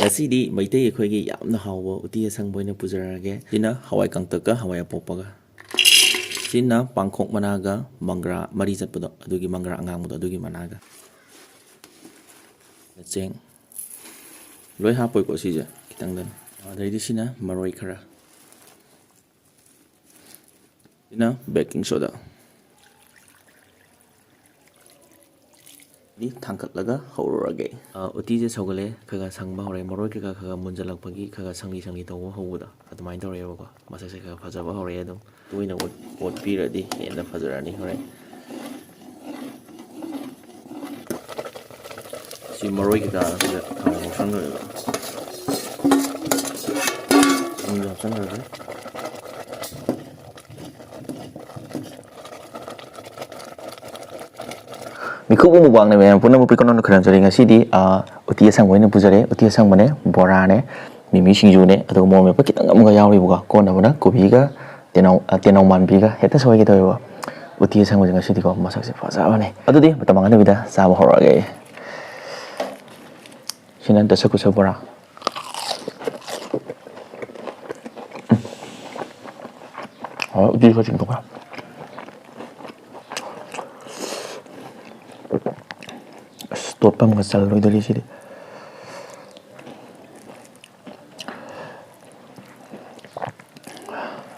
ꯉꯁꯤꯗꯤ ꯃꯩꯇꯩ ꯑꯩꯈꯣꯏꯒꯤ ꯌꯥꯝꯅ ꯍꯥꯎꯕ ꯎꯇꯤ ꯑꯁꯪꯕ ꯑꯣꯏꯅ ꯄꯨꯖꯔꯛꯑꯒꯦ ꯁꯤꯅ ꯍꯋꯥꯏ ꯀꯪꯇꯛꯀ ꯍꯋꯥꯏ ꯑꯄꯣꯛꯄꯒ ꯁꯤꯅ ꯄꯥꯡꯈꯣꯛ ꯃꯅꯥꯒ ꯃꯪꯒ꯭ꯔꯥ ꯃꯔꯤ ꯆꯠꯄꯗꯣ ꯑꯗꯨꯒꯤ ꯃꯪꯒ꯭ꯔꯥ ꯑꯉꯥꯡꯕꯗꯣ ꯑꯗꯨꯒꯤ ꯃꯅꯥꯒ ꯆꯦꯡ ꯂꯣꯏ ꯍꯥꯞꯄꯣꯏꯀꯣ ꯁꯤꯁꯦ ꯈꯤꯇꯪꯗꯅꯤ ꯑꯗꯩꯗꯤ ꯁꯤꯅ ꯃꯔꯣꯏ ꯈꯔ ꯁꯤꯅ ꯕꯦꯀꯤꯡ ꯁꯣꯗꯥ ꯊꯥꯡꯀꯠꯂꯒ ꯍꯧꯔꯨꯔꯒꯦ ꯎꯇꯤꯁꯦ ꯁꯧꯒꯠꯂꯦ ꯈꯔ ꯁꯪꯕ ꯍꯧꯔꯦ ꯃꯔꯣꯏ ꯀꯩꯀꯥ ꯈꯔ ꯃꯨꯟꯖꯜꯂꯛꯄꯒꯤ ꯈꯔ ꯁꯪꯂꯤ ꯁꯪꯂꯤ ꯇꯧꯕ ꯍꯧꯕꯗꯣ ꯑꯗꯨꯃꯥꯏꯅ ꯇꯧꯔꯦꯕꯀꯣ ꯃꯁꯛꯁꯦꯈꯔ ꯐꯖꯕ ꯍꯧꯔꯛꯑꯦ ꯑꯗꯨꯝ ꯇꯣꯏꯅ ꯑꯣꯠꯄꯤꯔꯗꯤ ꯍꯦꯟꯅ ꯐꯖꯔꯅꯤ ꯍꯣꯔꯦꯟ ꯁꯤ ꯃꯔꯣꯏ ꯀꯩꯀꯥ ꯁꯤꯗ ꯊꯥꯎ ꯉꯧꯁꯟꯈ꯭ꯔꯦꯕ ꯊꯨꯝꯁꯨ ꯍꯥꯞꯆꯟꯈ꯭ꯔꯒꯦ ꯃꯤꯈꯨꯞ ꯃꯨꯛꯕꯥꯡꯅ ꯃꯌꯥꯝ ꯄꯨꯝꯅꯃꯛ ꯄꯤꯀꯣꯟꯅ ꯈꯨꯔꯨꯝꯖꯔꯤ ꯉꯁꯤꯗꯤ ꯎꯇꯤ ꯑꯁꯪꯕ ꯑꯣꯏꯅ ꯄꯨꯖꯔꯦ ꯎꯇꯤ ꯑꯁꯪꯕꯅꯦ ꯕꯣꯔꯥꯅꯦ ꯃꯤꯃꯤ ꯁꯤꯡꯖꯨꯅꯦ ꯑꯗꯨꯒ ꯃꯣꯔꯣꯛ ꯃꯦꯠꯄ ꯈꯤꯇꯪ ꯑꯃꯒ ꯌꯥꯎꯔꯤꯕꯀꯣ ꯀꯣꯟꯅꯕꯅ ꯀꯣꯕꯤꯒ ꯇꯦꯅꯧ ꯃꯥꯟꯕꯤꯒ ꯍꯦꯛꯇ ꯁꯣꯏꯒꯦ ꯇꯧꯋꯦꯕ ꯎꯇꯤ ꯑꯁꯪꯕꯁꯦ ꯉꯁꯤꯗꯤꯀꯣ ꯃꯁꯛꯁꯦ ꯐꯖꯕꯅꯦ ꯑꯗꯨꯗꯤ ꯃꯇꯝ ꯃꯥꯡꯍꯟꯗꯕꯤꯗ ꯆꯥꯕ ꯍꯧꯔꯛꯑꯒꯦ ꯁꯤꯅ ꯗꯁꯀꯨꯁ ꯕꯣꯔꯥ ꯎꯇꯤ ꯈꯔ ꯆꯤꯡꯊꯣꯛꯈ꯭ꯔꯦ ꯑꯁ ꯇꯣꯠꯄ ꯑꯃꯒ ꯆꯜꯂꯣꯏꯗꯣꯔꯤ ꯁꯤꯗꯤ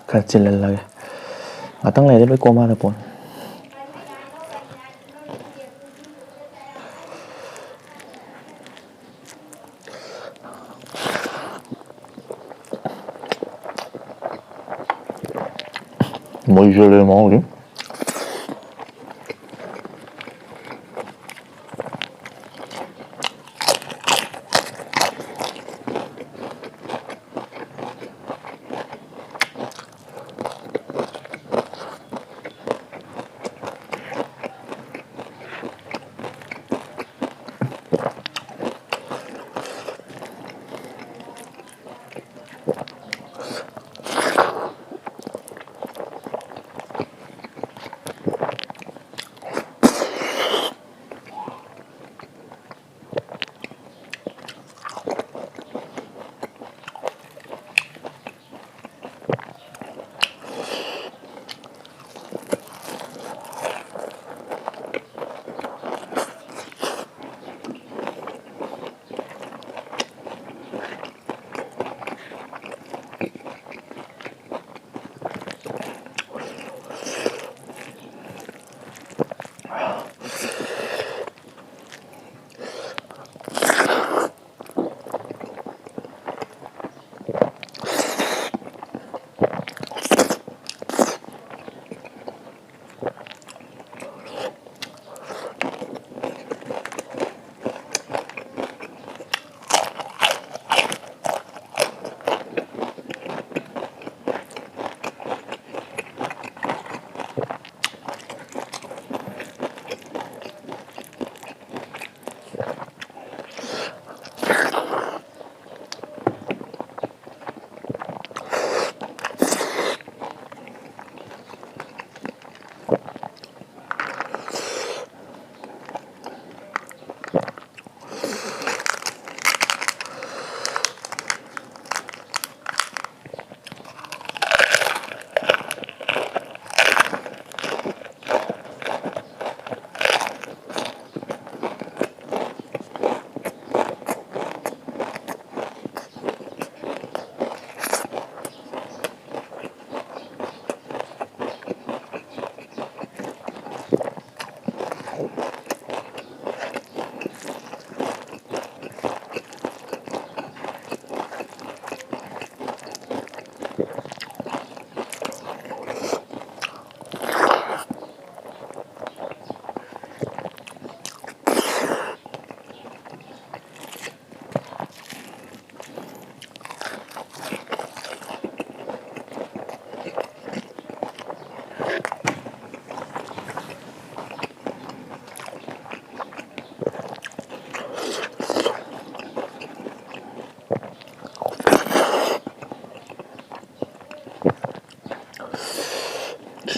ꯈꯔ ꯆꯤꯜꯍꯜꯂꯒꯦ ꯉꯥꯛꯇꯪ ꯂꯩꯔꯗꯤ ꯂꯣꯏ ꯀꯣꯝꯃꯗ ꯄꯣꯟ ꯃꯣꯏꯖꯨꯂꯦ ꯃꯍꯥꯎꯗꯤ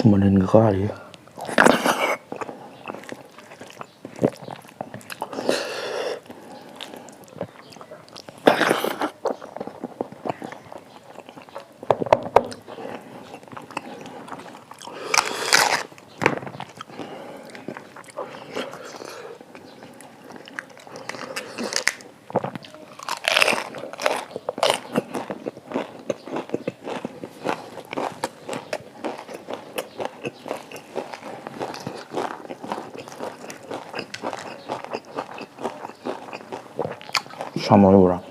Semanin kali ya. 사먹어보라.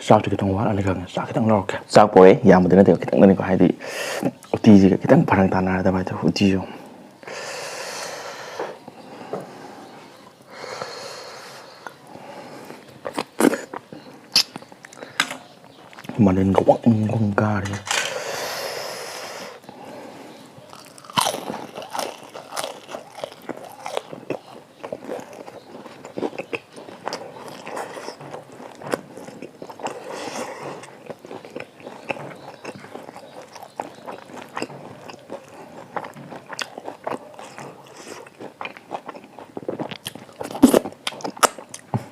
ꯆꯥꯛꯁꯤ ꯈꯤꯇꯪ ꯋꯥꯠꯂꯅꯤ ꯈꯪꯉꯦ ꯆꯥꯛ ꯈꯤꯇꯪ ꯂꯧꯔꯛꯀꯦ ꯆꯥꯛ ꯄꯣꯔꯦ ꯌꯥꯝꯕꯗꯤ ꯅꯠꯇꯦꯕ ꯈꯤꯇꯪꯗꯅꯤꯀꯣ ꯍꯥꯏꯗꯤ ꯎꯇꯤꯁꯤꯒ ꯈꯤꯇꯪ ꯐꯔꯛ ꯇꯥꯅꯔꯗꯕ ꯍꯥꯏꯇꯥꯔꯦ ꯎꯇꯤꯁꯨ ꯃꯅꯤꯟꯒ ꯋꯪ ꯋꯪ ꯀꯥꯔꯤ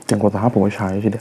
ꯇꯦꯡꯀꯣꯠꯇ ꯍꯥꯞꯄꯒ ꯁꯥꯔꯤꯁꯤꯗꯤ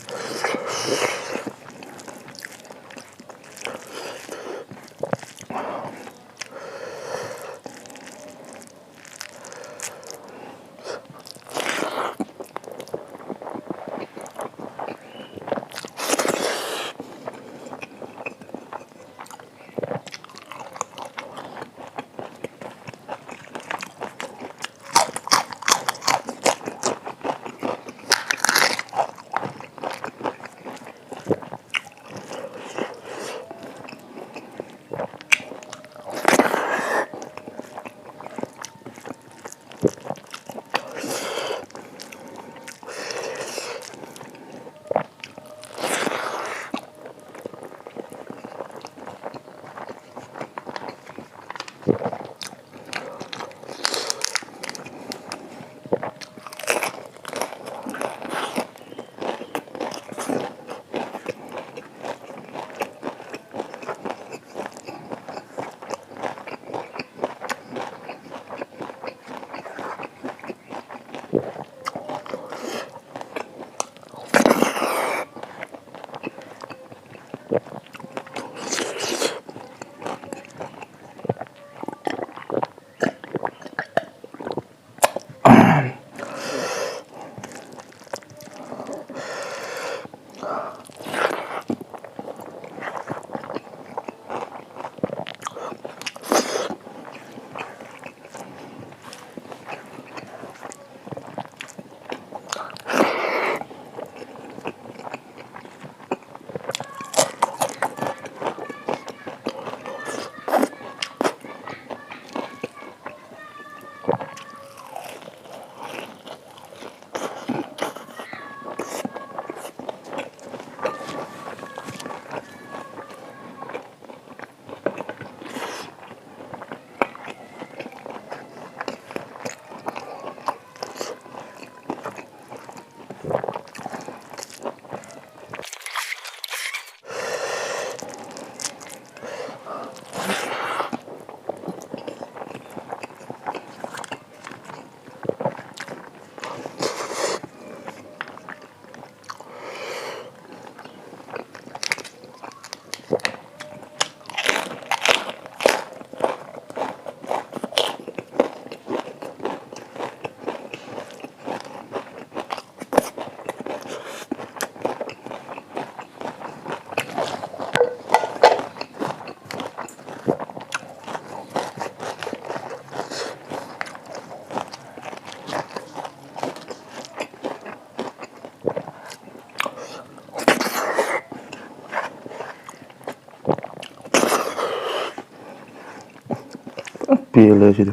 ꯄꯦꯜꯂꯦ ꯁꯤꯗꯤ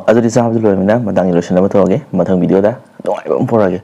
ꯑꯗꯨꯗꯤ ꯆꯥꯕꯗꯤ ꯂꯣꯏꯔꯕꯅꯤꯅ ꯃꯇꯥꯡꯁꯤ ꯂꯣꯏꯁꯤꯟꯅꯕ ꯇꯧꯔꯒꯦ ꯃꯊꯪ ꯚꯤꯗꯤꯑꯣꯗ ꯅꯨꯡꯉꯥꯏꯕ ꯑꯃ ꯄꯨꯔꯛꯑꯒꯦ